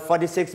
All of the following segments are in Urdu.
$46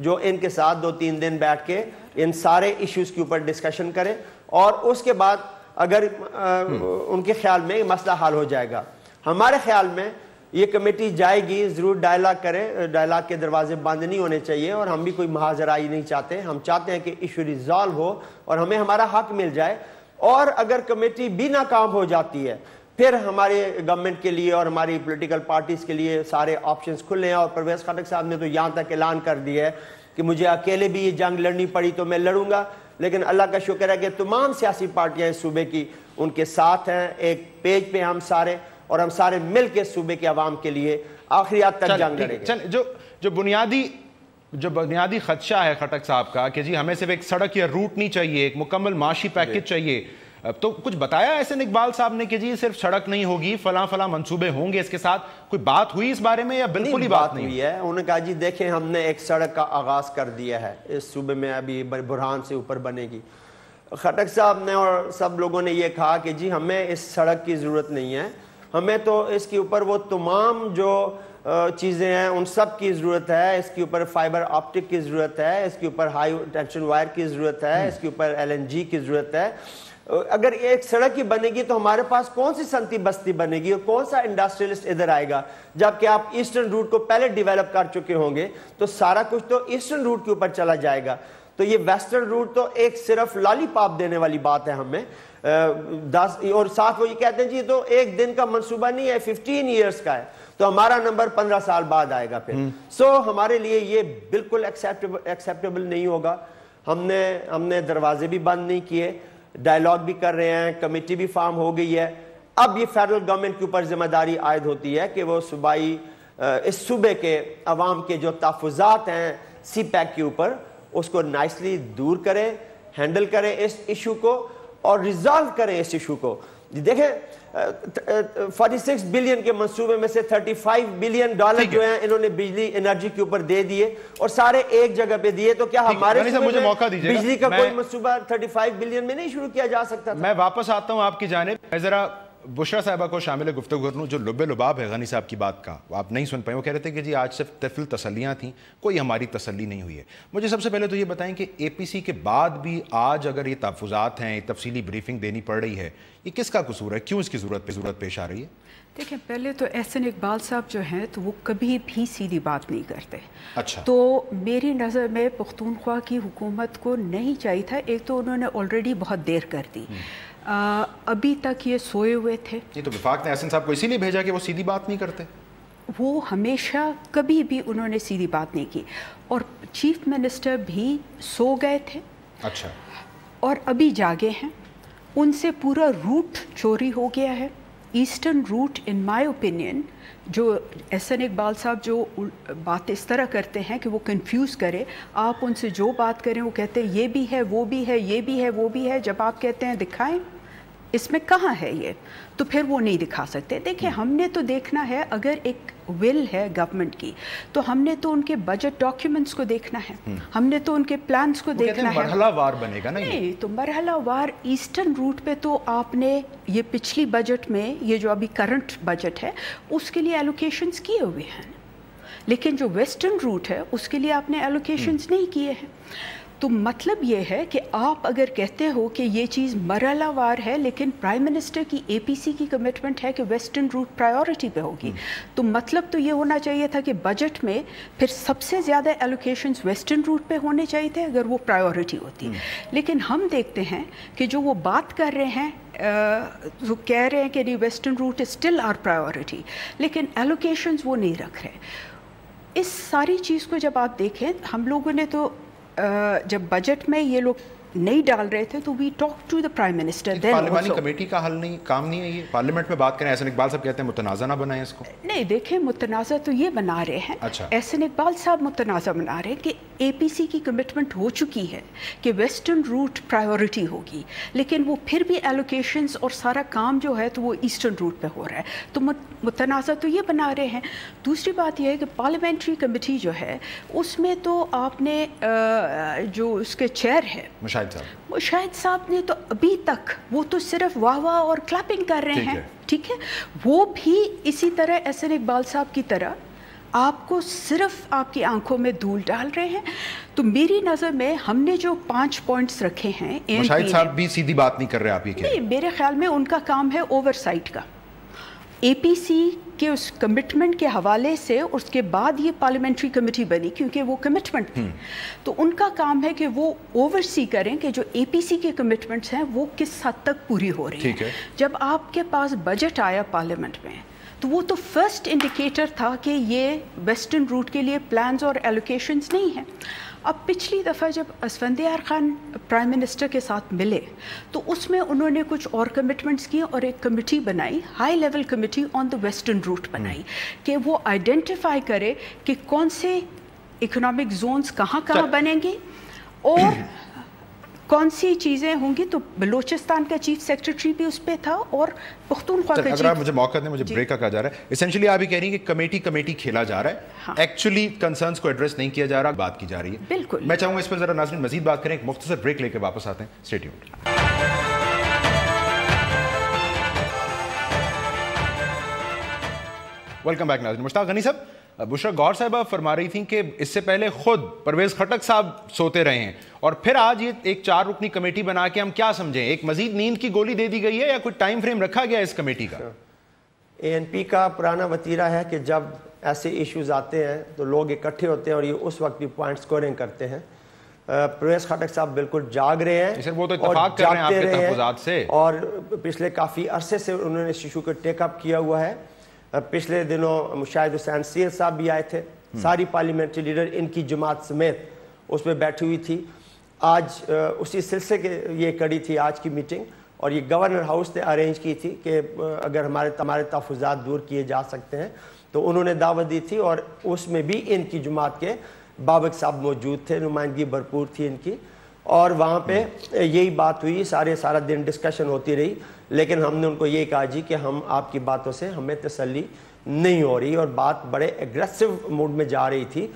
جو ان کے ساتھ 2-3 دن بیٹھ کے ان سارے ایشوز کے اوپر ڈسکشن کریں اور اس کے بعد اگر ان کے خیال میں مسئلہ حل ہو جائے گا. ہمارے خیال میں یہ کمیٹی جائے گی, ضرور ڈائلاگ کرے, ڈائلاگ کے دروازے بند نہیں ہونے چاہیے, اور ہم بھی کوئی محاذ رائی نہیں چاہتے. ہم چاہتے ہیں کہ ایشو ریزالو ہو اور ہمیں ہمارا حق مل جائے. اور اگر کمیٹی بھی ناکام ہو جاتی ہے پھر ہمارے گورنمنٹ کے لیے اور ہماری پولیٹیکل پارٹیز کے لیے سارے آپشنز کھلے ہیں. اور پرویز خٹک صاحب نے تو یہاں تک اعلان کر دیا ہے کہ مجھے اکیلے بھی یہ جنگ لڑنی پڑی تو میں لڑوں گا, لیکن اللہ کا شکر ہے کہ تمام سیاسی پارٹیاں اس صوبے کی ان کے ساتھ ہیں, ایک پیج پہ ہم سارے, اور ہم سارے مل کے صوبے کے عوام کے لیے آخری حد تک جنگ لڑیں گے. جو بنیادی خدشہ ہے خٹک صاحب کا کہ جی ہمیں صرف ایک سڑک یا روٹ نہیں چاہیے, ایک مکمل معاشی پیکج چاہیے, تو کچھ بتایا احسن اقبال صاحب نے کہ جی صرف سڑک نہیں ہوگی, فلاں فلاں منصوبے ہوں گے, اس کے ساتھ کوئی بات ہوئی اس بارے میں یا بالکل ہی بات نہیں ہوئی ہے؟ انہوں نے کہا جی دیکھیں ہم نے ایک سڑک کا آغاز کر دیا ہے اس صوبے میں, ابھی برہان سے اوپر بنے گی. خٹک صاحب نے اور سب لوگوں نے یہ کہا کہ جی ہمیں اس سڑک کی ضرورت نہیں ہے, ہمیں تو اس کے اوپر وہ تمام جو چیزیں ہیں ان سب کی ضرورت ہے. اس کے اوپر فائبر آپٹک کی ضرورت ہے, اس کے اوپر ہائی ٹینشن وائر کی ضرورت ہے, اس کے اوپر LNG کی ضرورت ہے. اگر ایک سڑک ہی بنے گی تو ہمارے پاس کون سی سنتی بستی بنے گی اور کون سا انڈسٹریلسٹ ادھر آئے گا؟ جبکہ آپ ایسٹرن روٹ کو پہلے ڈیولپ کر چکے ہوں گے تو سارا کچھ تو ایسٹرن روٹ کے اوپر چلا جائے گا. تو یہ ویسٹرن روٹ تو ایک صرف لالی پاپ دینے والی بات ہے ہمیں. اور ساتھ وہ یہ کہتے ہیں جی تو ایک دن کا منصوبہ نہیں ہے, 15 ایئرز کا ہے, تو ہمارا نمبر 15 سال بعد آئے گا پھر. سو ہمارے لیے یہ بالکل ایکسیپٹیبل نہیں ہوگا. ہم نے دروازے بھی بند نہیں کیے, ڈائلاگ بھی کر رہے ہیں, کمیٹی بھی فارم ہو گئی ہے. اب یہ فیڈرل گورنمنٹ کے اوپر ذمہ داری عائد ہوتی ہے کہ وہ صوبائی اس صوبے کے عوام کے جو تحفظات ہیں سی پیک کے اوپر اس کو نائسلی دور کریں, ہینڈل کریں اس ایشو کو اور ریزالو کریں اس ایشو کو. دیکھیں 46 بلین کے منصوبے میں سے 35 بلین ڈالر جو ہیں انہوں نے بجلی انرجی کے اوپر دے دیے اور سارے ایک جگہ پہ دیے. تو کیا ہمارے بجلی کا کوئی منصوبہ 35 بلین میں نہیں شروع کیا جا سکتا تھا؟ میں واپس آتا ہوں آپ کی جانب. میں ذرا بشرا صاحبہ کو شامل گفتگو کروں. جو لب لباب ہے غنی صاحب کی بات کا وہ آپ نہیں سن پائے. وہ کہہ رہے تھے کہ جی آج صرف طفل تسلیاں تھیں, کوئی ہماری تسلی نہیں ہوئی ہے. مجھے سب سے پہلے تو یہ بتائیں کہ APC کے بعد بھی آج اگر یہ تحفظات ہیں, تفصیلی بریفنگ دینی پڑ رہی ہے, یہ کس کا قصور ہے؟ کیوں اس کی ضرورت پیش آ رہی ہے؟ دیکھیں پہلے تو احسن اقبال صاحب جو ہیں تو وہ کبھی بھی سیدھی بات نہیں کرتے. اچھا. تو میری نظر میں پختونخوا کی حکومت کو نہیں چاہیے تھا. ایک تو انہوں نے آلریڈی بہت دیر کر دی, ابھی تک یہ سوئے ہوئے تھے. یہ تو وفاق نے احسن صاحب کو اسی لیے بھیجا کہ وہ سیدھی بات نہیں کرتے. وہ ہمیشہ کبھی بھی انہوں نے سیدھی بات نہیں کی, اور چیف منسٹر بھی سو گئے تھے. اچھا. اور ابھی جاگے ہیں. ان سے پورا روٹ چوری ہو گیا ہے. Eastern route in my opinion, جو احسن اقبال صاحب جو بات اس طرح کرتے ہیں کہ وہ کنفیوز کرے, آپ ان سے جو بات کریں وہ کہتے ہیں یہ بھی ہے وہ بھی ہے یہ بھی ہے وہ بھی ہے. جب آپ کہتے ہیں دکھائیں اس میں کہاں ہے یہ, تو پھر وہ نہیں دکھا سکتے. دیکھیں ہم نے تو دیکھنا ہے, اگر ایک ول ہے گورنمنٹ کی تو ہم نے تو ان کے بجٹ ڈاکیومنٹس کو دیکھنا ہے, ہم نے تو ان کے پلانس کو دیکھنا ہے. مرحلہ وار بنے گا نا نہیں, تو مرحلہ وار ایسٹرن روٹ پہ تو آپ نے یہ پچھلی بجٹ میں یہ جو ابھی کرنٹ بجٹ ہے اس کے لیے ایلوکیشنز کیے ہوئے ہیں, لیکن جو ویسٹرن روٹ ہے اس کے لیے آپ نے ایلوکیشنز نہیں کیے ہیں. تو مطلب یہ ہے کہ آپ اگر کہتے ہو کہ یہ چیز مرحلہ وار ہے, لیکن پرائم منسٹر کی APC کی کمٹمنٹ ہے کہ ویسٹرن روٹ پرائیورٹی پہ ہوگی, تو مطلب تو یہ ہونا چاہیے تھا کہ بجٹ میں پھر سب سے زیادہ ایلوکیشنز ویسٹرن روٹ پہ ہونے چاہیے تھے اگر وہ پرائیورٹی ہوتی. لیکن ہم دیکھتے ہیں کہ جو وہ بات کر رہے ہیں جو کہہ رہے ہیں کہ نہیں western route still are priority, لیکن ایلوکیشنز وہ نہیں رکھ رہے. اس ساری چیز کو جب آپ دیکھیں, ہم لوگوں نے تو جب بجٹ میں یہ لوگ نہیں ڈال رہے تھے تو we talk to the prime minister. پارلیمانی کمیٹی کا حل نہیں, کام نہیں ہے یہ, پارلیمنٹ میں بات کریں. احسن اقبال صاحب کہتے ہیں متنازع نہ بنائیں اس کو. نہیں دیکھیں متنازع تو یہ بنا رہے ہیں. اچھا. احسن اقبال صاحب متنازع بنا رہے ہیں کہ APC کی کمٹمنٹ ہو چکی ہے کہ ویسٹرن روٹ پرائیورٹی ہوگی, لیکن وہ پھر بھی ایلوکیشنز اور سارا کام جو ہے تو وہ ایسٹرن روٹ پہ ہو رہا ہے, تو متنازع تو یہ بنا رہے ہیں. دوسری بات یہ ہے کہ پارلیمنٹری کمیٹی جو ہے اس میں تو آپ نے جو اس کے چیئر ہے شاہد صاحب نے تو ابھی تک وہ تو صرف واہ واہ اور کلیپنگ کر رہے ہیں, ٹھیک ہے, وہ بھی اسی طرح احسن اقبال صاحب کی طرح آپ کو صرف آپ کی آنکھوں میں دھول ڈال رہے ہیں. تو میری نظر میں ہم نے جو 5 پوائنٹس رکھے ہیں, شاہد صاحب بھی سیدھی بات نہیں کر رہے آپ, یہ نہیں, میرے خیال میں ان کا کام ہے اوور سائٹ کا. اے پی سی کے اس کمٹمنٹ کے حوالے سے اس کے بعد یہ پارلیمنٹری کمیٹی بنی کیونکہ وہ کمٹمنٹ تھی, تو ان کا کام ہے کہ وہ اوور سی کریں کہ جو اے پی سی کے کمٹمنٹس ہیں وہ کس حد تک پوری ہو رہی ہیں. جب آپ کے پاس بجٹ آیا پارلیمنٹ میں تو وہ تو فرسٹ انڈیکیٹر تھا کہ یہ ویسٹرن روٹ کے لیے پلانز اور ایلوکیشنز نہیں ہیں. اب پچھلی دفعہ جب اسفندیار خان پرائم منسٹر کے ساتھ ملے تو اس میں انہوں نے کچھ اور کمٹمنٹس کیے اور ایک کمیٹی بنائی, high level committee on the western route بنائی, کہ وہ آئیڈینٹیفائی کرے کہ کون سے اکنامک زونز کہاں کہاں بنیں گے اور کون سی چیزیں ہوں گی. تو بلوچستان کا چیف سیکرٹری بھی اس پہ تھا اور پختونخوا کا چیف. اگر آپ مجھے موقع دیں, مجھے بریک کا کہا جا رہا ہے, اسینشلی آپ یہ کہہ رہی ہیں کہ کمیٹی کھیلا جا رہا ہے, ایکچولی کنسرنز کو ایڈریس نہیں کیا جا رہا, بات کی جا رہی ہے. بالکل, میں چاہوں گا اس پر ذرا ناظرین مزید بات کریں, ایک مختصر بریک لے کے واپس آتے ہیں. Stay tuned. ویلکم بیک ناظرین. مشتاق غنی صاحب, بشرا گور صاحبہ فرما رہی تھیں کہ اس سے پہلے خود پرویز خٹک صاحب سوتے رہے ہیں اور پھر آج یہ ایک 4 رکنی کمیٹی بنا کے ہم کیا سمجھیں, ایک مزید نیند کی گولی دے دی گئی ہے یا کوئی ٹائم فریم رکھا گیا اس کمیٹی کا؟ اے این پی کا پرانا وتیرہ ہے کہ جب ایسے ایشوز آتے ہیں تو لوگ اکٹھے ہوتے ہیں اور یہ اس وقت بھی پوائنٹ سکورنگ کرتے ہیں. پرویز خٹک صاحب بالکل جاگ رہے ہیں, سر وہ تو اتفاق کر رہے ہیں آپ کے تحفظات سے, اور پچھلے کافی عرصے سے انہوں نے اس ایشو کو ٹیک اپ کیا ہوا ہے. پچھلے دنوں مشاہد حسین سید صاحب بھی آئے تھے, ساری پارلیمنٹری لیڈر ان کی جماعت سمیت اس میں بیٹھی ہوئی تھی. آج اسی سلسلے کے یہ کڑی تھی آج کی میٹنگ, اور یہ گورنر ہاؤس نے ارینج کی تھی کہ اگر ہمارے تحفظات دور کیے جا سکتے ہیں تو انہوں نے دعوت دی تھی, اور اس میں بھی ان کی جماعت کے بابک صاحب موجود تھے, نمائندگی بھرپور تھی ان کی, اور وہاں پہ یہی بات ہوئی, سارا دن ڈسکشن ہوتی رہی, لیکن ہم نے ان کو یہ کہا جی کہ ہم آپ کی باتوں سے ہمیں تسلی نہیں ہو رہی, اور بات بڑے ایگریسو موڈ میں جا رہی تھی.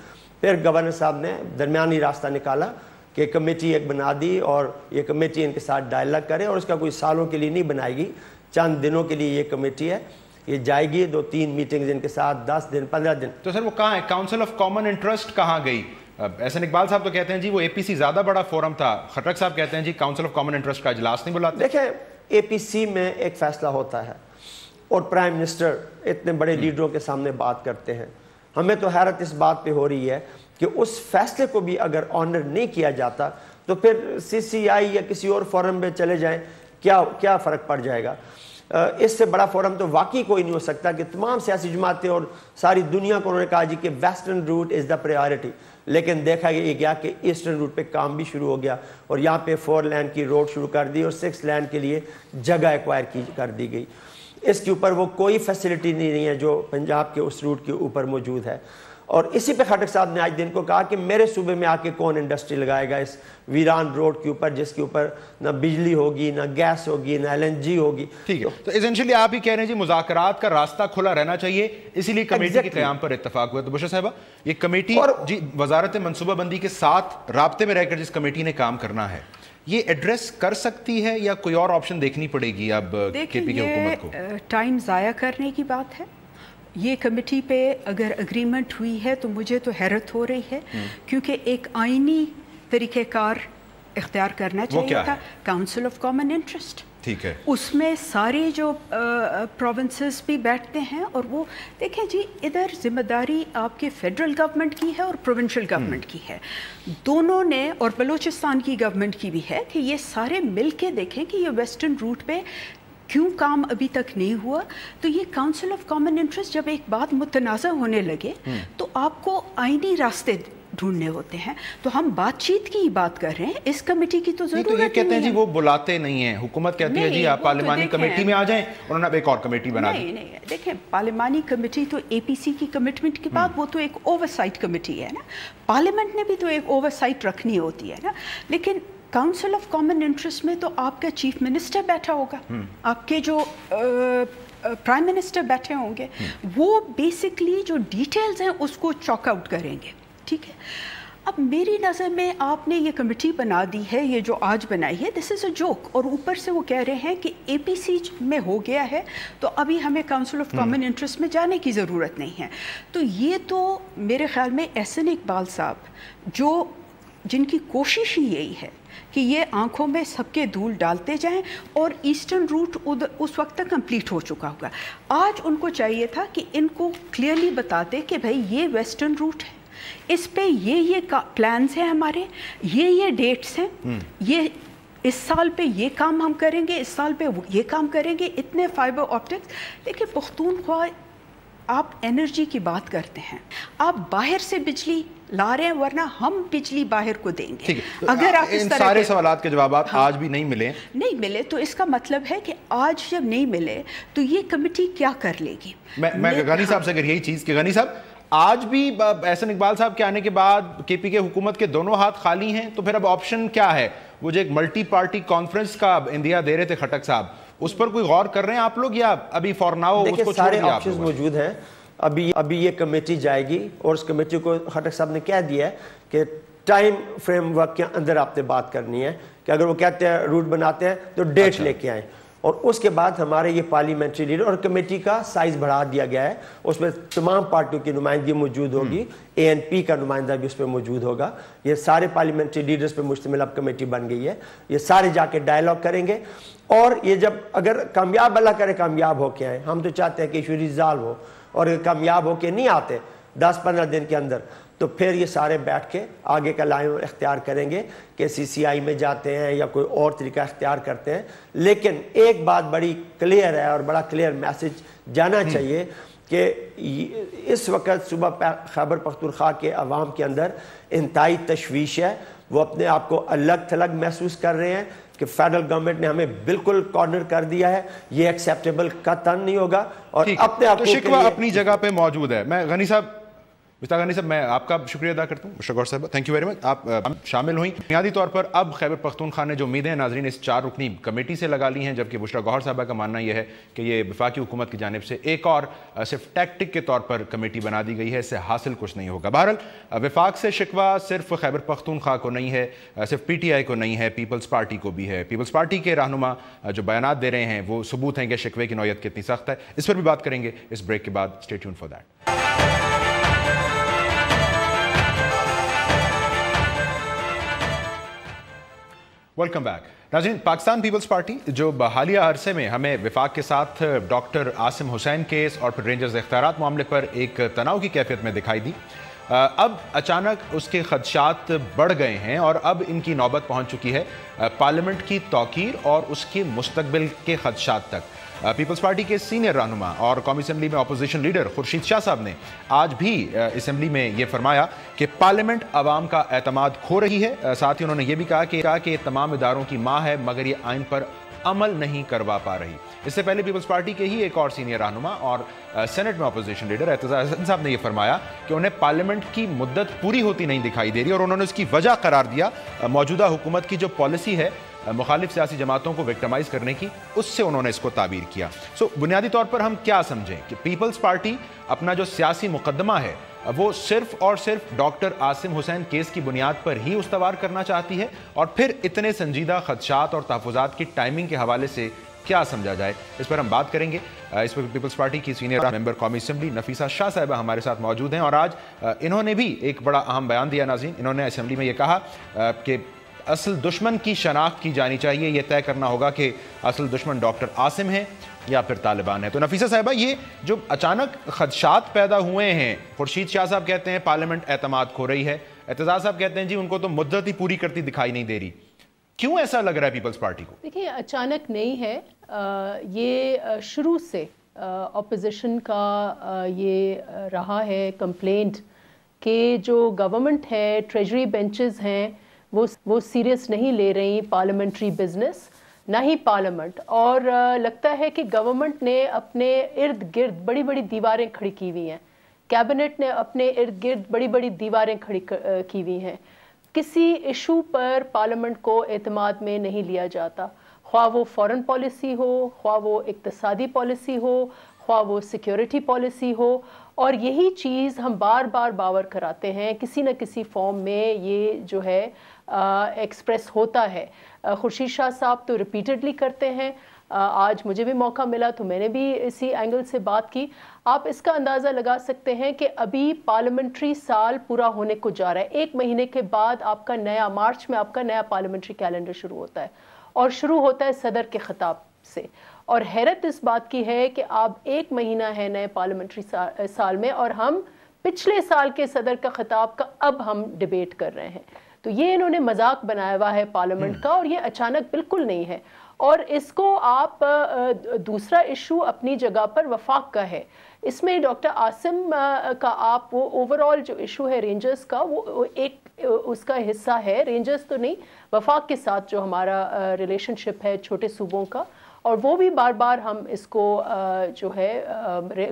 پھر گورنر صاحب نے درمیانی راستہ نکالا کہ کمیٹی ایک بنا دی, اور یہ کمیٹی ان کے ساتھ ڈائلاگ کرے, اور اس کا کوئی سالوں کے لیے نہیں بنائے گی, چند دنوں کے لیے یہ کمیٹی ہے, یہ جائے گی 2-3 میٹنگز ان کے ساتھ, 10 دن 15 دن. تو سر وہ کہاں ہے, کاؤنسل آف کامن انٹرسٹ کہاں گئی؟ احسن اقبال صاحب تو کہتے ہیں جی وہ اے پی سی زیادہ بڑا فورم تھا, خٹک صاحب کہتے ہیں جی کاؤنسل آف کامن انٹرسٹ کا اجلاس نہیں بلاتے. دیکھیں, اے پی سی میں ایک فیصلہ ہوتا ہے اور پرائم منسٹر اتنے بڑے لیڈروں کے سامنے بات کرتے ہیں. ہمیں تو حیرت اس بات پہ ہو رہی ہے کہ اس فیصلے کو بھی اگر آنر نہیں کیا جاتا تو پھر سی سی آئی یا کسی اور فورم میں چلے جائیں, کیا فرق پڑ جائے گا. اس سے بڑا فورم تو واقعی کوئی نہیں ہو سکتا کہ تمام سیاسی جماعتیں اور ساری دنیا کو انہوں نے کہا جی کہ ویسٹرن روٹ از دا پریارٹی, لیکن دیکھا یہ گیا کہ ایسٹرن روٹ پہ کام بھی شروع ہو گیا, اور یہاں پہ 4 لین کی روڈ شروع کر دی اور 6 لین کے لیے جگہ ایکوائر کر دی گئی. اس کے اوپر وہ کوئی فیسلٹی نہیں ہے جو پنجاب کے اس روٹ کے اوپر موجود ہے. اور اسی پہ خٹک صاحب نے آج دن کو کہا کہ میرے صوبے میں آ کے کون انڈسٹری لگائے گا اس ویران روڈ کے اوپر, جس کے اوپر نہ بجلی ہوگی, نہ گیس ہوگی, نہ LNG ہوگی. ٹھیک ہے, تو ایسنشلی آپ ہی کہہ رہے ہیں جی مذاکرات کا راستہ کھلا رہنا چاہیے, اسی لیے کمیٹی کے قیام پر اتفاق ہوا. تو بشرا صاحبہ, یہ کمیٹی جی وزارت منصوبہ بندی کے ساتھ رابطے میں رہ کر جس کمیٹی نے کام کرنا ہے, یہ ایڈریس کر سکتی ہے یا کوئی اور آپشن دیکھنی پڑے گی اب کے پی کی حکومت کو؟ ٹائم ضائع کرنے کی بات ہے. یہ کمیٹی پہ اگر اگریمنٹ ہوئی ہے تو مجھے تو حیرت ہو رہی ہے, کیونکہ ایک آئینی طریقہ کار اختیار کرنا چاہیے تھا, کاؤنسل آف کامن انٹرسٹ. ٹھیک ہے, اس میں سارے جو پروونسز بھی بیٹھتے ہیں, اور وہ دیکھیں جی ادھر ذمہ داری آپ کے فیڈرل گورنمنٹ کی ہے اور پروونشل گورنمنٹ کی ہے, دونوں نے, اور بلوچستان کی گورنمنٹ کی بھی ہے, کہ یہ سارے مل کے دیکھیں کہ یہ ویسٹرن روٹ پہ کیوں کام ابھی تک نہیں ہوا. تو یہ کاؤنسل آف کامن انٹرسٹ جب ایک بات متنازع ہونے لگے تو آپ کو آئینی راستے ڈھونڈنے ہوتے ہیں. تو ہم بات چیت کی بات کر رہے ہیں, اس کمیٹی کی تو ضرورت نہیں ہے. یہ کہتے ہیں جی وہ بلاتے نہیں ہیں, حکومت کہتی ہے جی آپ پارلیمانی کمیٹی میں آ جائیں, اور انہوں نے ایک اور کمیٹی بنا دی. نہیں, دیکھیں پارلیمانی کمیٹی تو اے پی سی کی کمٹمنٹ کے بعد وہ تو ایک اوور سائٹ کمیٹی ہے نا, پارلیمنٹ نے بھی تو ایک اوور سائٹ رکھنی ہوتی ہے نا. لیکن کاؤنسل آف کامن انٹرسٹ میں تو آپ کا چیف منسٹر بیٹھا ہوگا, آپ کے جو پرائم منسٹر بیٹھے ہوں گے, وہ بیسکلی جو ڈیٹیلز ہیں اس کو چاک آؤٹ کریں گے. ٹھیک ہے, اب میری نظر میں آپ نے یہ کمیٹی بنا دی ہے, یہ جو آج بنائی ہے, دس از اے جوک, اور اوپر سے وہ کہہ رہے ہیں کہ اے پی سی میں ہو گیا ہے تو ابھی ہمیں کاؤنسل آف کامن انٹرسٹ میں جانے کی ضرورت نہیں ہے. تو یہ تو میرے خیال میں احسن اقبال صاحب جن کی کوشش ہی یہی ہے کہ یہ آنکھوں میں سب کے دھول ڈالتے جائیں, اور ایسٹرن روٹ اس وقت تک کمپلیٹ ہو چکا ہوگا. آج ان کو چاہیے تھا کہ ان کو کلیئرلی بتاتے کہ بھائی یہ ویسٹرن روٹ ہے, اس پہ یہ پلانز ہیں ہمارے, یہ ڈیٹس ہیں, یہ اس سال پہ یہ کام ہم کریں گے, اس سال پہ یہ کام کریں گے, اتنے فائبر آپٹکس. دیکھیں پختونخوا, آپ انرجی کی بات کرتے ہیں, آپ باہر سے بجلی لا رہے ہیں, ورنہ ہم بجلی باہر کو دیں گے. اگر آپ اس طرح سارے سوالات کے جوابات آج بھی نہیں ملے تو اس کا مطلب ہے کہ آج جب نہیں ملے تو یہ کمیٹی کیا کر لے گی. میں غنی صاحب سے اگر یہی چیز کہ غنی صاحب آج بھی احسن اقبال صاحب کے آنے کے بعد کے پی کے حکومت کے دونوں ہاتھ خالی ہیں, تو پھر اب آپشن کیا ہے؟ وہ جو ایک ملٹی پارٹی کانفرنس کا اندیا دے رہے تھے خٹک صاحب, اس پر کوئی غور کر رہے ہیں آپ لوگ, یا ابھی فار ناؤ اس کو چھوڑ دیا آپ لوگوں نے؟ موجود ہیں. ابھی یہ کمیٹی جائے گی, اور اس کمیٹی کو خٹک صاحب نے کہہ دیا ہے کہ ٹائم فریم ورک کے اندر آپ نے بات کرنی ہے, کہ اگر وہ کہتے ہیں روٹ بناتے ہیں تو ڈیٹ لے کے آئیں. اور اس کے بعد ہمارے یہ پارلیمنٹری لیڈر, اور کمیٹی کا سائز بڑھا دیا گیا ہے, اس میں تمام پارٹیوں کی نمائندگی موجود ہوگی, اے این پی کا نمائندہ بھی اس پہ موجود ہوگا. یہ سارے پارلیمنٹری لیڈرز پہ مشتمل اب کمیٹی بن گئی ہے. یہ سارے جا کے ڈائیلاگ کریں گے, اور یہ جب اگر کامیاب اللہ کرے کامیاب ہو کے آئیں, ہم تو چاہتے ہیں کہ ایشو ریزالو ہو, اور کامیاب ہو کے نہیں آتے 10-15 دن کے اندر, تو پھر یہ سارے بیٹھ کے آگے کا لائن اختیار کریں گے کہ سی سی آئی میں جاتے ہیں یا کوئی اور طریقہ اختیار کرتے ہیں. لیکن ایک بات بڑی کلیئر ہے, اور بڑا کلیئر میسج جانا چاہیے کہ اس وقت صوبہ خیبر پختونخوا کے عوام کے اندر انتہائی تشویش ہے. وہ اپنے آپ کو الگ تھلگ محسوس کر رہے ہیں کہ فیڈرل گورنمنٹ نے ہمیں بالکل کارنر کر دیا ہے, یہ ایکسیپٹیبل قطعاً نہیں ہوگا. اور اپنے آپ کو شکوہ اپنی جگہ پہ موجود ہے. میں غنی صاحب, مستر غنی صاحب, میں آپ کا شکریہ ادا کرتا ہوں. مشتاق صاحب, تھینک یو ویری مچ, آپ شامل ہوئیں. بنیادی طور پر اب خیبر پختونخوا نے جو امیدیں ہیں ناظرین اس 4 رکنی کمیٹی سے لگا لی ہیں, جبکہ بشرا گوہر صاحبہ کا ماننا یہ ہے کہ یہ وفاقی حکومت کی جانب سے ایک اور صرف ٹیکٹک کے طور پر کمیٹی بنا دی گئی ہے, اس سے حاصل کچھ نہیں ہوگا. بہرحال وفاق سے شکوہ صرف خیبر پختونخوا کو نہیں ہے, صرف پی ٹی آئی کو نہیں ہے, پیپلز پارٹی کو بھی ہے. پیپلز پارٹی کے رہنما جو بیانات دے رہے ہیں وہ ثبوت ہیں کہ شکوے کی نوعیت کتنی سخت ہے. اس پر بھی بات کریں گے اس بریک کے بعد. Stay tune for that. Welcome back. ناظرین, پاکستان پیپلز پارٹی جو حالیہ عرصے میں ہمیں وفاق کے ساتھ ڈاکٹر عاصم حسین کیس اور پھر رینجرز اختیارات معاملے پر ایک تناؤ کی کیفیت میں دکھائی دی, اب اچانک اس کے خدشات بڑھ گئے ہیں, اور اب ان کی نوبت پہنچ چکی ہے پارلیمنٹ کی توقیر اور اس کے مستقبل کے خدشات تک. پیپلز پارٹی کے سینئر رہنما اور قومی اسمبلی میں اپوزیشن لیڈر خورشید شاہ صاحب نے آج بھی اسمبلی میں یہ فرمایا کہ پارلیمنٹ عوام کا اعتماد کھو رہی ہے. ساتھ ہی انہوں نے یہ بھی کہا کہ تمام اداروں کی ماں ہے مگر یہ آئین پر عمل نہیں کروا پا رہی. اس سے پہلے پیپلز پارٹی کے ہی ایک اور سینئر رہنما اور سینٹ میں اپوزیشن لیڈر اعتزاز احسن صاحب نے یہ فرمایا کہ انہیں پارلیمنٹ کی مدت پوری ہوتی نہیں دکھائی دے رہی, اور انہوں نے اس کی وجہ قرار دیا موجودہ حکومت کی جو پالیسی ہے مخالف سیاسی جماعتوں کو وکٹمائز کرنے کی, اس سے انہوں نے اس کو تعبیر کیا. بنیادی طور پر ہم کیا سمجھیں کہ پیپلز پارٹی اپنا جو سیاسی مقدمہ ہے وہ صرف اور صرف ڈاکٹر عاصم حسین کیس کی بنیاد پر ہی استوار کرنا چاہتی ہے, اور پھر اتنے سنجیدہ خدشات اور تحفظات کی ٹائمنگ کے حوالے سے کیا سمجھا جائے, اس پر ہم بات کریں گے. اس پر پیپلز پارٹی کی سینئر ممبر قومی اسمبلی نفیسہ شاہ صاحبہ ہمارے ساتھ موجود ہیں, اور آج انہوں نے بھی ایک بڑا اہم بیان دیا. ناظرین, انہوں نے اسمبلی میں یہ کہا کہ اصل دشمن کی شناخت کی جانی چاہیے, یہ طے کرنا ہوگا کہ اصل دشمن ڈاکٹر عاصم ہیں یا پھر طالبان ہے. تو نفیسہ صاحبہ, یہ جو اچانک خدشات پیدا ہوئے ہیں, خورشید شاہ صاحب کہتے ہیں پارلیمنٹ اعتماد کھو رہی ہے, اعتزاز صاحب کہتے ہیں جی ان کو تو مدت ہی پوری کرتی دکھائی نہیں دے رہی, کیوں ایسا لگ رہا ہے پیپلز پارٹی کو؟ دیکھیں, اچانک نہیں ہے, یہ شروع سے اپوزیشن کا یہ رہا ہے کمپلینٹ کہ جو گورنمنٹ ہے, ٹریجری بینچز ہیں, وہ سیریس نہیں لے رہی پارلیمنٹری بزنس, نہ ہی پارلیمنٹ. اور لگتا ہے کہ گورنمنٹ نے اپنے ارد گرد بڑی بڑی دیواریں کھڑی کی ہوئی ہیں, کیبنٹ نے اپنے ارد گرد بڑی بڑی دیواریں کھڑی کی ہوئی ہیں. کسی ایشو پر پارلیمنٹ کو اعتماد میں نہیں لیا جاتا, خواہ وہ فورن پالیسی ہو, خواہ وہ اقتصادی پالیسی ہو, خواہ وہ سیکیورٹی پالیسی ہو, اور یہی چیز ہم بار بار باور کراتے ہیں، کسی نہ کسی فارم میں یہ جو ہے ایکسپریس ہوتا ہے۔ خورشید شاہ صاحب تو ریپیٹڈلی کرتے ہیں، آج مجھے بھی موقع ملا تو میں نے بھی اسی اینگل سے بات کی۔ آپ اس کا اندازہ لگا سکتے ہیں کہ ابھی پارلیمنٹری سال پورا ہونے کو جا رہا ہے، 1 مہینے کے بعد آپ کا نیا مارچ میں آپ کا نیا پارلیمنٹری کیلنڈر شروع ہوتا ہے، اور شروع ہوتا ہے صدر کے خطاب سے۔ اور حیرت اس بات کی ہے کہ اب 1 مہینہ ہے نئے پارلیمنٹری سال میں، اور ہم پچھلے سال کے صدر کا خطاب کا اب ہم ڈیبیٹ کر رہے ہیں۔ تو یہ انہوں نے مذاق بنایا ہوا ہے پارلیمنٹ کا، اور یہ اچانک بالکل نہیں ہے۔ اور اس کو آپ دوسرا ایشو اپنی جگہ پر وفاق کا ہے، اس میں ڈاکٹر عاصم کا آپ وہ اوورآل جو ایشو ہے رینجرز کا، وہ ایک اس کا حصہ ہے، رینجرز تو نہیں، وفاق کے ساتھ جو ہمارا ریلیشن شپ ہے چھوٹے صوبوں کا، اور وہ بھی بار بار ہم اس کو جو ہے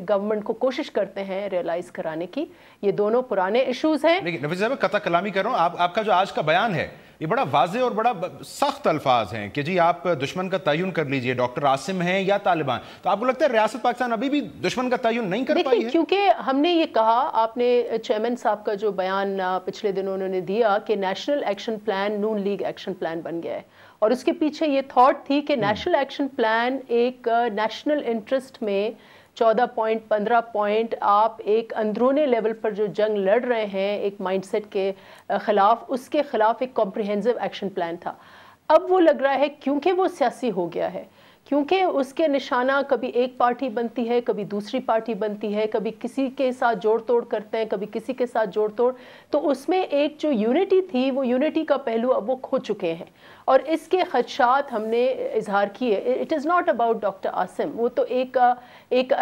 گورنمنٹ کو کوشش کرتے ہیں ریئلائز کرانے کی۔ یہ دونوں پرانے ایشوز ہیں۔ لیکن نفیس صاحب قطع کلامی کر رہا ہوں، آپ کا جو آج کا بیان ہے یہ بڑا واضح اور بڑا سخت الفاظ ہیں کہ جی آپ دشمن کا تعین کر لیجئے، ڈاکٹر عاصم ہیں یا طالبان۔ تو آپ کو لگتا ہے ریاست پاکستان ابھی بھی دشمن کا تعین نہیں کر پائی ہے؟ کیونکہ ہم نے یہ کہا، آپ نے چیئرمین صاحب کا جو بیان پچھلے دنوں انہوں نے دیا کہ نیشنل ایکشن پلان نون لیگ ایکشن پلان بن گیا ہے، اور اس کے پیچھے یہ تھاٹ تھی کہ نیشنل ایکشن پلان ایک نیشنل انٹرسٹ میں 14 پوائنٹ 15 پوائنٹ آپ ایک اندرونی لیول پر جو جنگ لڑ رہے ہیں ایک مائنڈ سیٹ کے خلاف، اس کے خلاف ایک کمپریہنسو ایکشن پلان تھا۔ اب وہ لگ رہا ہے کیونکہ وہ سیاسی ہو گیا ہے، کیونکہ اس کے نشانہ کبھی ایک پارٹی بنتی ہے، کبھی دوسری پارٹی بنتی ہے، کبھی کسی کے ساتھ جوڑ توڑ کرتے ہیں، کبھی کسی کے ساتھ جوڑ توڑ، تو اس میں ایک جو یونٹی تھی وہ یونٹی کا پہلو اب وہ کھو چکے ہیں، اور اس کے خدشات ہم نے اظہار کیے۔ It is not about doctor Asim, وہ تو ایک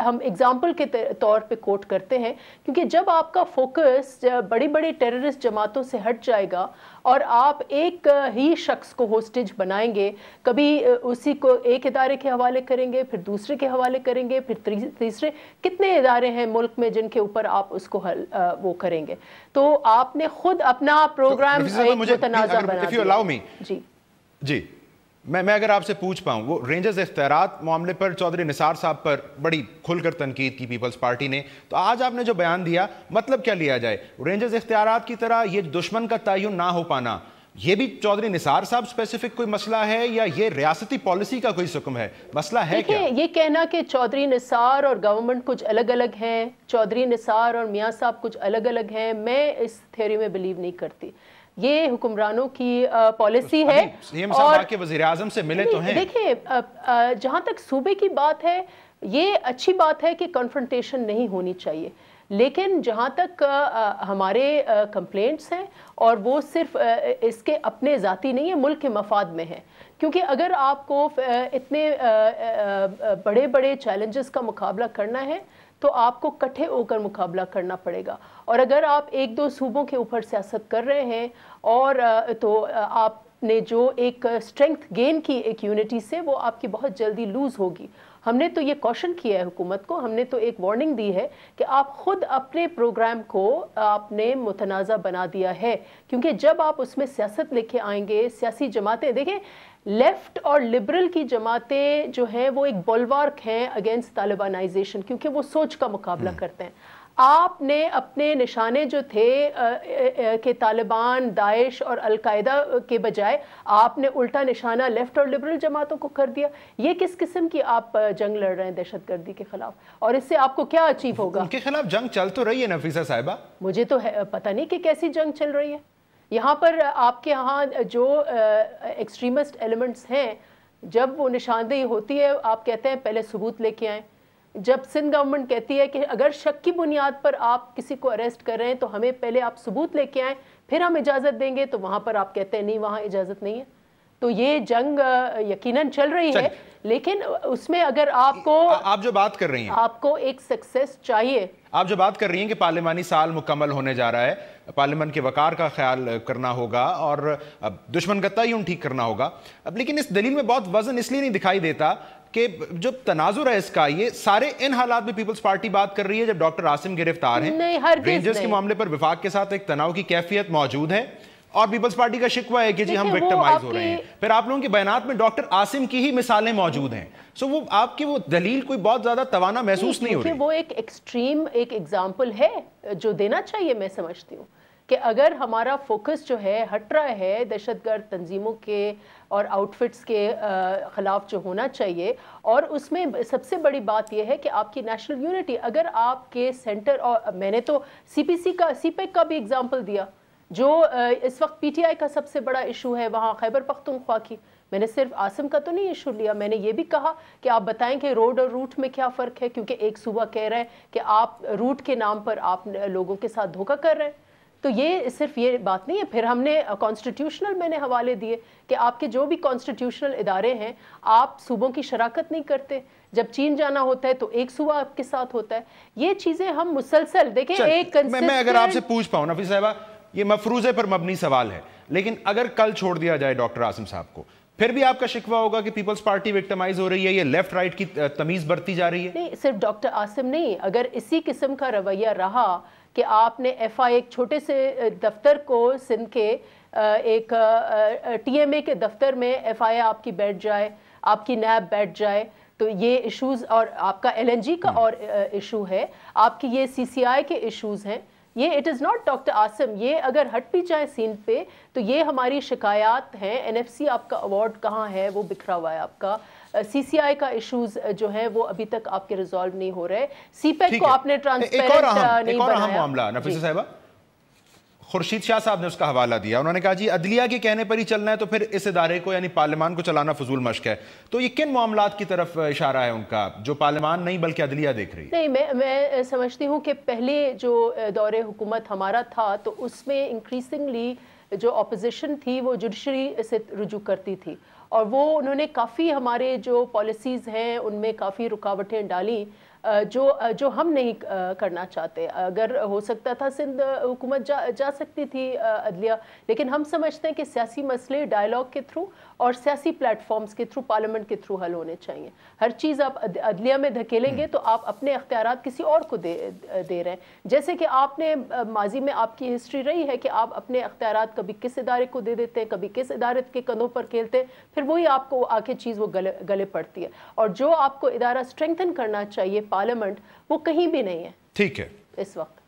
ہم ایگزامپل کے طور پہ کوٹ کرتے ہیں، کیونکہ جب آپ کا فوکس بڑی بڑی ٹیررسٹ جماعتوں سے ہٹ جائے گا اور آپ ایک ہی شخص کو ہوسٹیج بنائیں گے، کبھی اسی کو ایک ادارے کے حوالے کریں گے، پھر دوسرے کے حوالے کریں گے، پھر تیسرے، کتنے ادارے ہیں ملک میں جن کے اوپر آپ اس کو وہ کریں گے؟ تو آپ نے خود اپنا پروگرام متنازع بنا دیا۔ جی میں اگر آپ سے پوچھ پاؤں، وہ رینجرز اختیارات معاملے پر چودھری نثار صاحب پر بڑی کھل کر تنقید کی پیپلز پارٹی نے، تو آج آپ نے جو بیان دیا مطلب کیا لیا جائے؟ رینجرز اختیارات کی طرح یہ دشمن کا تعین نہ ہو پانا، یہ بھی چودھری نثار صاحب اسپیسیفک کوئی مسئلہ ہے یا یہ ریاستی پالیسی کا کوئی حکم ہے؟ مسئلہ ہے کیا؟ یہ کہنا کہ چودھری نثار اور گورنمنٹ کچھ الگ الگ ہیں، چودھری نثار اور میاں صاحب کچھ الگ الگ ہیں، میں اس تھیوری میں بلیو نہیں کرتی۔ یہ حکمرانوں کی پالیسی ہے، اور وزیر اعظم سے ملے تو ہیں۔ دیکھیں، جہاں تک صوبے کی بات ہے، یہ اچھی بات ہے کہ کنفرنٹیشن نہیں ہونی چاہیے، لیکن جہاں تک ہمارے کمپلینٹس ہیں، اور وہ صرف اس کے اپنے ذاتی نہیں ہیں، ملک کے مفاد میں ہیں، کیونکہ اگر آپ کو اتنے بڑے بڑے چیلنجز کا مقابلہ کرنا ہے تو آپ کو کٹھے ہو کر مقابلہ کرنا پڑے گا، اور اگر آپ 1-2 صوبوں کے اوپر سیاست کر رہے ہیں اور تو آپ نے جو ایک اسٹرینگتھ گین کی ایک یونٹی سے، وہ آپ کی بہت جلدی لوز ہوگی۔ ہم نے تو یہ کوشن کیا ہے حکومت کو، ہم نے تو ایک وارننگ دی ہے کہ آپ خود اپنے پروگرام کو آپ نے متنازع بنا دیا ہے، کیونکہ جب آپ اس میں سیاست لے کے آئیں گے، سیاسی جماعتیں، دیکھیں لیفٹ اور لبرل کی جماعتیں جو ہیں وہ ایک بولوارک ہیں اگینسٹ طالبانائزیشن، کیونکہ وہ سوچ کا مقابلہ کرتے ہیں۔ آپ نے اپنے نشانے جو تھے کہ طالبان، داعش اور القاعدہ کے بجائے آپ نے الٹا نشانہ لیفٹ اور لبرل جماعتوں کو کر دیا۔ یہ کس قسم کی آپ جنگ لڑ رہے ہیں دہشت گردی کے خلاف، اور اس سے آپ کو کیا اچیو ہوگا؟ ان کے خلاف جنگ چل تو رہی ہے نفیسہ صاحبہ، مجھے تو پتہ نہیں کہ کیسی جنگ چل رہی ہے یہاں پر۔ آپ کے یہاں جو ایکسٹریمسٹ ایلیمنٹس ہیں، جب وہ نشاندہی ہوتی ہے، آپ کہتے ہیں پہلے ثبوت لے کے آئیں۔ جب سندھ گورنمنٹ کہتی ہے کہ اگر شک کی بنیاد پر آپ کسی کو اریسٹ کر رہے ہیں تو ہمیں پہلے آپ ثبوت لے کے آئیں، پھر ہم اجازت دیں گے، تو وہاں پر آپ کہتے ہیں نہیں، وہاں اجازت نہیں ہے۔ تو یہ جنگ یقیناً چل رہی ہے، لیکن اس میں اگر آپ جو بات کر رہی ہیں، آپ کو ایک سکسیس چاہیے۔ آپ جو بات کر رہی ہیں کہ پارلیمانی سال مکمل ہونے جا رہا ہے، پارلیمنٹ کے وقار کا خیال کرنا ہوگا اور دشمن کا تعین ٹھیک کرنا ہوگا، اب لیکن اس دلیل میں بہت وزن اس لیے نہیں دکھائی دیتا کہ جو تناظر ہے اس کا، یہ سارے ان حالات میں پیپلز پارٹی بات کر رہی ہے جب ڈاکٹر عاصم گرفتار ہیں، رینجرز کے معاملے پر وفاق کے ساتھ ایک تناؤ کی کیفیت موجود ہے، اور پیپلز پارٹی کا شکوہ ہے کہ جی ہم وکٹمائز ہو رہے ہیں. پھر آپ لوگوں کے بیانات میں ڈاکٹر عاصم کی ہی مثالیں موجود ہیں. سو وہ آپ کی وہ دلیل کوئی بہت زیادہ توانا محسوس نہیں ہو رہی. وہ ایک ایکسٹریم ایک ایگزامپل ہے جو دینا چاہیے. میں سمجھتی ہوں کہ اگر ہمارا فوکس جو ہے ہٹ رہا ہے دہشت گرد تنظیموں کے اور آؤٹ فٹس کے خلاف جو ہونا چاہیے, اور اس میں سب سے بڑی بات یہ ہے کہ آپ کی نیشنل یونٹی, اگر آپ کے سینٹر, اور میں نے تو سی پیک کا بھی اگزامپل دیا جو اس وقت پی ٹی آئی کا سب سے بڑا ایشو ہے وہاں خیبر پختونخوا کی. میں نے صرف عاصم کا تو نہیں ایشو لیا, میں نے یہ بھی کہا کہ آپ بتائیں کہ روڈ اور روٹ میں کیا فرق ہے, کیونکہ ایک صوبہ کہہ رہا ہے کہ آپ روٹ کے نام پر آپ لوگوں کے ساتھ دھوکہ کر رہے ہیں. تو یہ صرف یہ بات نہیں ہے. پھر ہم نے کانسٹیٹیوشنل میں نے حوالے دیے کہ آپ کے جو بھی کانسٹیٹیوشنل ادارے ہیں آپ صوبوں کی شراکت نہیں کرتے. جب چین جانا ہوتا ہے تو ایک صوبہ آپ کے ساتھ ہوتا ہے. یہ چیزیں ہم مسلسل دیکھیں. ایک میں اگر آپ سے پوچھ پاؤں نفیس صاحبہ, یہ مفروضے پر مبنی سوال ہے, لیکن اگر کل چھوڑ دیا جائے ڈاکٹر عاصم صاحب کو, پھر بھی آپ کا شکوہ ہوگا کہ پیپلز پارٹی وکٹمائز ہو رہی ہے, یہ لیفٹ رائٹ کی تمیز برتی جا رہی ہے؟ نہیں, صرف ڈاکٹر عاصم نہیں. اگر اسی قسم کا رویہ رہا کہ آپ نے ایف آئی ایک چھوٹے سے دفتر کو سندھ کے ایک ٹی ایم اے کے دفتر میں ایف آئی آپ کی بیٹھ جائے, آپ کی نیب بیٹھ جائے, تو یہ ایشوز, اور آپ کا ایل این جی کا اور ایشو ہے, آپ کی یہ سی سی آئی کے ایشوز ہیں, یہ it is not doctor Asim. یہ اگر ہٹ بھی جائے سین پہ تو یہ ہماری شکایات ہیں. این ایف سی آپ کا ایوارڈ کہاں ہے, وہ بکھرا ہوا ہے آپ کا. سی سی آئی کا ایشوز جو ہیں وہ ابھی تک آپ کے ریزالو نہیں ہو رہے. سی پیک کو آپ نے ٹرانسپیرنٹ نہیں بنایا. ایک اور اہم معاملہ نفیسہ صاحبہ, خورشید شاہ صاحب نے اس کا حوالہ دیا. انہوں نے کہا جی عدلیہ کے کہنے پر ہی چلنا ہے تو پھر اس ادارے کو یعنی پارلیمان کو چلانا فضول مشق ہے. تو یہ کن معاملات کی طرف اشارہ ہے ان کا جو پارلیمان نہیں بلکہ عدلیہ دیکھ رہی ہے؟ نہیں, میں سمجھتی ہوں کہ پہلے جو دور حکومت ہمارا تھا تو اس میں انکریزنگلی جو اپوزیشن تھی وہ جوڈیشری سے رجوع کرتی تھی, اور وہ انہوں نے کافی ہمارے جو پالیسیز ہیں ان میں کافی رکاوٹیں ڈالیں جو ہم نہیں کرنا چاہتے. اگر ہو سکتا تھا سندھ حکومت جا سکتی تھی عدلیہ, لیکن ہم سمجھتے ہیں کہ سیاسی مسئلے ڈائیلاگ کے تھرو اور سیاسی پلیٹ فارمز کے تھرو, پارلیمنٹ کے تھرو حل ہونے چاہیے. ہر چیز آپ عدلیہ میں دھکیلیں گے تو آپ اپنے اختیارات کسی اور کو دے رہے ہیں. جیسے کہ آپ نے ماضی میں آپ کی ہسٹری رہی ہے کہ آپ اپنے اختیارات کبھی کس ادارے کو دے دیتے ہیں, کبھی کس ادارے کے کندھوں پر کھیلتے ہیں, پھر وہی آپ کو آ کے چیز وہ گلے پڑتی ہے. اور جو آپ کو ادارہ اسٹرینگتھن کرنا چاہیے پارلیمنٹ, وہ کہیں بھی نہیں ہے. ٹھیک ہے اس وقت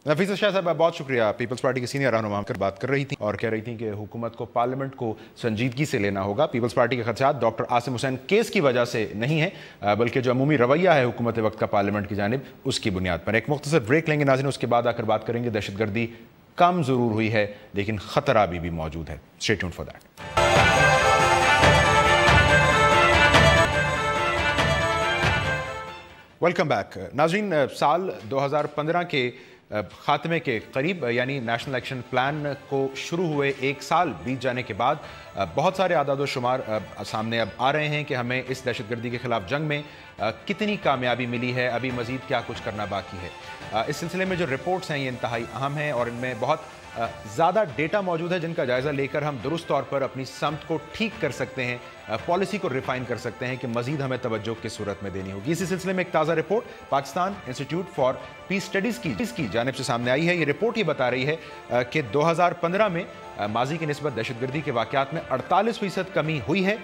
نفیسہ شاہ صاحب بہت شکریہ. پیپلز پارٹی کے سینئر رہنما کر بات کر رہی تھی اور کہہ رہی تھی کہ حکومت کو پارلیمنٹ کو سنجیدگی سے لینا ہوگا. پیپلز پارٹی کے خدشات ڈاکٹر عاصم حسین کیس کی وجہ سے نہیں ہیں بلکہ جو عمومی رویہ ہے حکومت وقت کا پارلیمنٹ کی جانب اس کی بنیاد پر. ایک مختصر بریک لیں گے ناظرین, اس کے بعد آ کر بات کریں گے. دہشت گردی کم ضرور ہوئی ہے لیکن خطرہ بھی موجود ہے. Stay tuned for that. Welcome back ناظرین. سال 2015 کے خاتمے کے قریب یعنی نیشنل ایکشن پلان کو شروع ہوئے ایک سال بیت جانے کے بعد بہت سارے اعداد و شمار سامنے اب آ رہے ہیں کہ ہمیں اس دہشت گردی کے خلاف جنگ میں کتنی کامیابی ملی ہے, ابھی مزید کیا کچھ کرنا باقی ہے. اس سلسلے میں جو رپورٹس ہیں یہ انتہائی اہم ہیں اور ان میں بہت زیادہ ڈیٹا موجود ہے جن کا جائزہ لے کر ہم درست طور پر اپنی سمت کو ٹھیک کر سکتے ہیں, پالیسی کو ریفائن کر سکتے ہیں کہ مزید ہمیں توجہ کس صورت میں دینی ہوگی. اسی سلسلے میں ایک تازہ report Pakistan institute for peace studies کی جانب سے سامنے آئی ہے. یہ رپورٹ یہ بتا رہی ہے کہ 2015 میں ماضی کی نسبت دہشت گردی کے واقعات میں 48% کمی ہوئی ہے,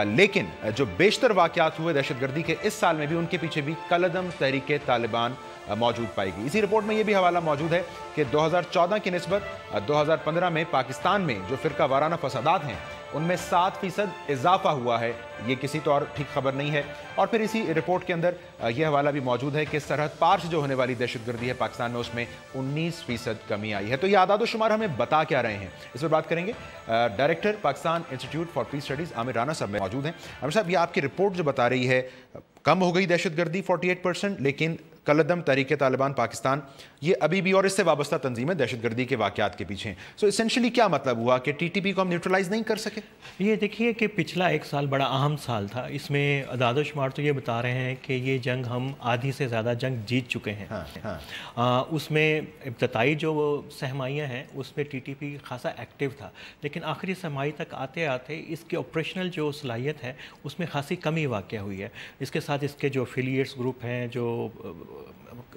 لیکن جو بیشتر واقعات ہوئے دہشت گردی کے اس سال میں بھی ان کے پیچھے بھی کالعدم تحریک طالبان موجود پائی گئی. اسی رپورٹ میں یہ بھی حوالہ موجود ہے کہ 2014 کی نسبت 2015 میں پاکستان میں جو فرقہ وارانہ فسادات ہیں ان میں 7% اضافہ ہوا ہے. یہ کسی طور ٹھیک خبر نہیں ہے. اور پھر اسی رپورٹ کے اندر یہ حوالہ بھی موجود ہے کہ سرحد پار سے جو ہونے والی دہشت گردی ہے پاکستان میں اس میں 19% کمی آئی ہے. تو یہ اعداد و شمار ہمیں بتا کیا رہے ہیں, اس پر بات کریں گے. Director Pakistan institute for peace studies Amir Rana صاحب میں موجود ہیں. عامر صاحب, یہ آپ کی رپورٹ جو بتا رہی ہے کم ہو گئی دہشت گردی 48%, لیکن کالعدم تحریک طالبان پاکستان یہ ابھی بھی اور اس سے وابستہ تنظیمیں دہشت گردی کے واقعات کے پیچھے ہیں. سو اسینشلی کیا مطلب ہوا کہ ٹی ٹی پی کو ہم نیوٹرلائز نہیں کر سکے؟ یہ دیکھیے کہ پچھلا ایک سال بڑا اہم سال تھا. اس میں اعداد و شمار تو یہ بتا رہے ہیں کہ یہ جنگ ہم آدھی سے زیادہ جنگ جیت چکے ہیں. اس میں ابتدائی جو سہمائیاں ہیں اس میں ٹی ٹی پی خاصا ایکٹیو تھا, لیکن آخری سہمائی تک آتے آتے اس کی آپریشنل جو صلاحیت ہے اس میں خاصی کمی واقع ہوئی ہے. اس کے ساتھ اس کے جو افیلیٹس گروپ ہیں, جو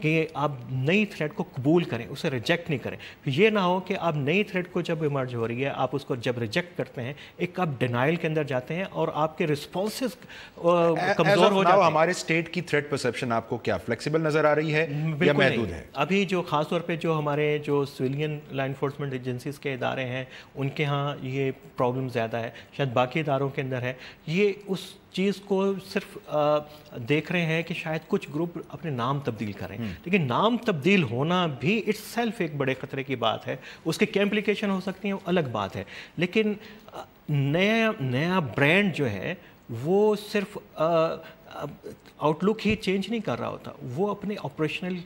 کہ آپ نئی تھریٹ کو قبول کریں, اسے ریجیکٹ نہیں کریں. یہ نہ ہو کہ آپ نئی تھریٹ کو جب ایمرج ہو رہی ہے آپ اس کو جب ریجیکٹ کرتے ہیں, ایک آپ ڈینائل کے اندر جاتے ہیں اور آپ کے رسپانسز کمزور ہو جاتے ہیں. ہمارے اسٹیٹ کی تھریٹ پرسیپشن آپ کو کیا فلیکسیبل نظر آ رہی ہے یا محدود ہے؟ ابھی جو خاص طور پہ جو ہمارے جو سویلین لا انفورسمنٹ ایجنسیز کے ادارے ہیں ان کے ہاں یہ پرابلم زیادہ ہے, شاید باقی اداروں کے اندر ہے. یہ اس چیز کو صرف دیکھ رہے ہیں کہ شاید کچھ گروپ اپنے نام تبدیل کریں, لیکن نام تبدیل ہونا بھی اٹس سیلف ایک بڑے خطرے کی بات ہے. اس کے کیا امپلیکیشن ہو سکتی ہیں وہ الگ بات ہے, لیکن نیا برانڈ جو ہے وہ صرف آؤٹ لک ہی چینج نہیں کر رہا ہوتا, وہ اپنے آپریشنل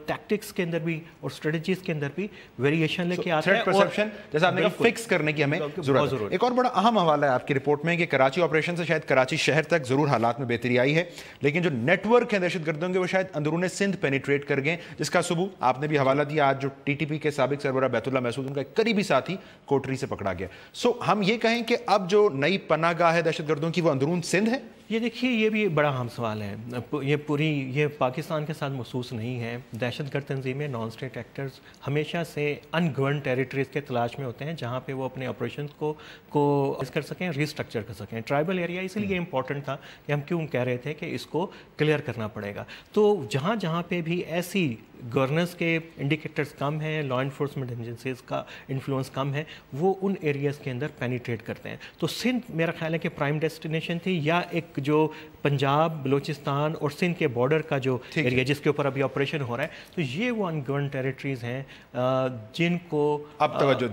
ٹیکٹکس کے اندر بھی اور اسٹریٹجیز کے اندر بھی ویریشن لے کے آتا ہے. پرسیپشن جیسا آپ نے کہا فکس کرنے کی ہمیں ضرورت ہے. ایک اور بڑا اہم حوالہ ہے آپ کی رپورٹ میں کہ کراچی آپریشن سے شاید کراچی شہر تک ضرور حالات میں بہتری آئی ہے, لیکن جو نیٹ ورک ہیں دہشت گردوں کے وہ شاید اندرون سندھ پینیٹریٹ کر گئے, جس کا ثبوت آپ نے بھی حوالہ دیا. آج جو ٹی ٹی پی کے سابق سربراہ بیت اللہ محسود ان کا ایک قریبی ساتھی کوٹری سے پکڑا گیا. سو ہم یہ کہیں کہ اب جو نئی پناہ گاہ ہے دہشت گردوں کی وہ اندرون سندھ ہے؟ یہ دیکھیے یہ بھی بڑا اہم سوال ہے. یہ پاکستان کے ساتھ محسوس نہیں ہے. دہشت گرد تنظیمیں نان اسٹیٹ ایکٹرز ہمیشہ سے ان گورن ٹیریٹریز کے تلاش میں ہوتے ہیں جہاں پہ وہ اپنے آپریشنز کو کر سکیں, ریسٹرکچر کر سکیں. ٹرائبل ایریا اس لیے امپورٹنٹ تھا کہ ہم کیوں کہہ رہے تھے کہ اس کو کلیئر کرنا پڑے گا. تو جہاں پہ بھی ایسی گورننس کے انڈیکیٹرز کم ہیں, لا انفورسمنٹ ایجنسیز کا انفلوئنس کم ہے, وہ ان ایریاز کے اندر پینیٹریٹ کرتے ہیں. تو سندھ میرا خیال ہے کہ پرائم ڈیسٹینیشن تھی, یا ایک جو پنجاب بلوچستان اور سندھ کے بارڈر کا جو ایریا جس کے اوپر ابھی آپریشن ہو رہا ہے, تو یہ وہ ان گورن ٹیریٹریز ہیں جن کو اب توجہ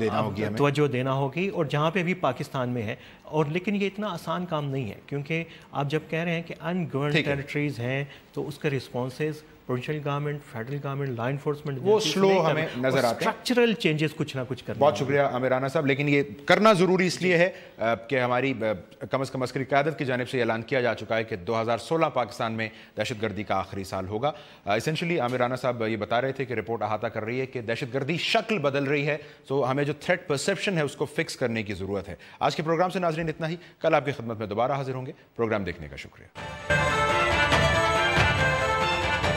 دینا ہوگی اور جہاں پہ بھی پاکستان میں ہے. اور لیکن یہ اتنا آسان کام نہیں ہے, کیونکہ آپ جب کہہ رہے ہیں کہ ان گورن ٹیریٹریز ہیں تو اس کے responses provincial government, federal government, law enforcement وہ سلو ہمیں نظر آتے ہیں. اسٹرکچرل چینجز کچھ نہ کچھ کرنا. بہت شکریہ عامر رانا صاحب, لیکن یہ کرنا ضروری اس لیے ہے کہ ہماری کم از کم عسکری قیادت کی جانب سے اعلان کیا جا چکا ہے کہ 2016 پاکستان میں دہشت گردی کا آخری سال ہوگا. اسینشلی عامر رانا صاحب یہ بتا رہے تھے کہ رپورٹ احاطہ کر رہی ہے کہ دہشت گردی شکل بدل رہی ہے, تو ہمیں جو تھریٹ پرسیپشن ہے اس کو فکس کرنے کی ضرورت ہے. آج کے پروگرام سے ناظرین اتنا ہی. کل آپ کی خدمت میں دوبارہ حاضر ہوں گے. پروگرام دیکھنے کا شکریہ.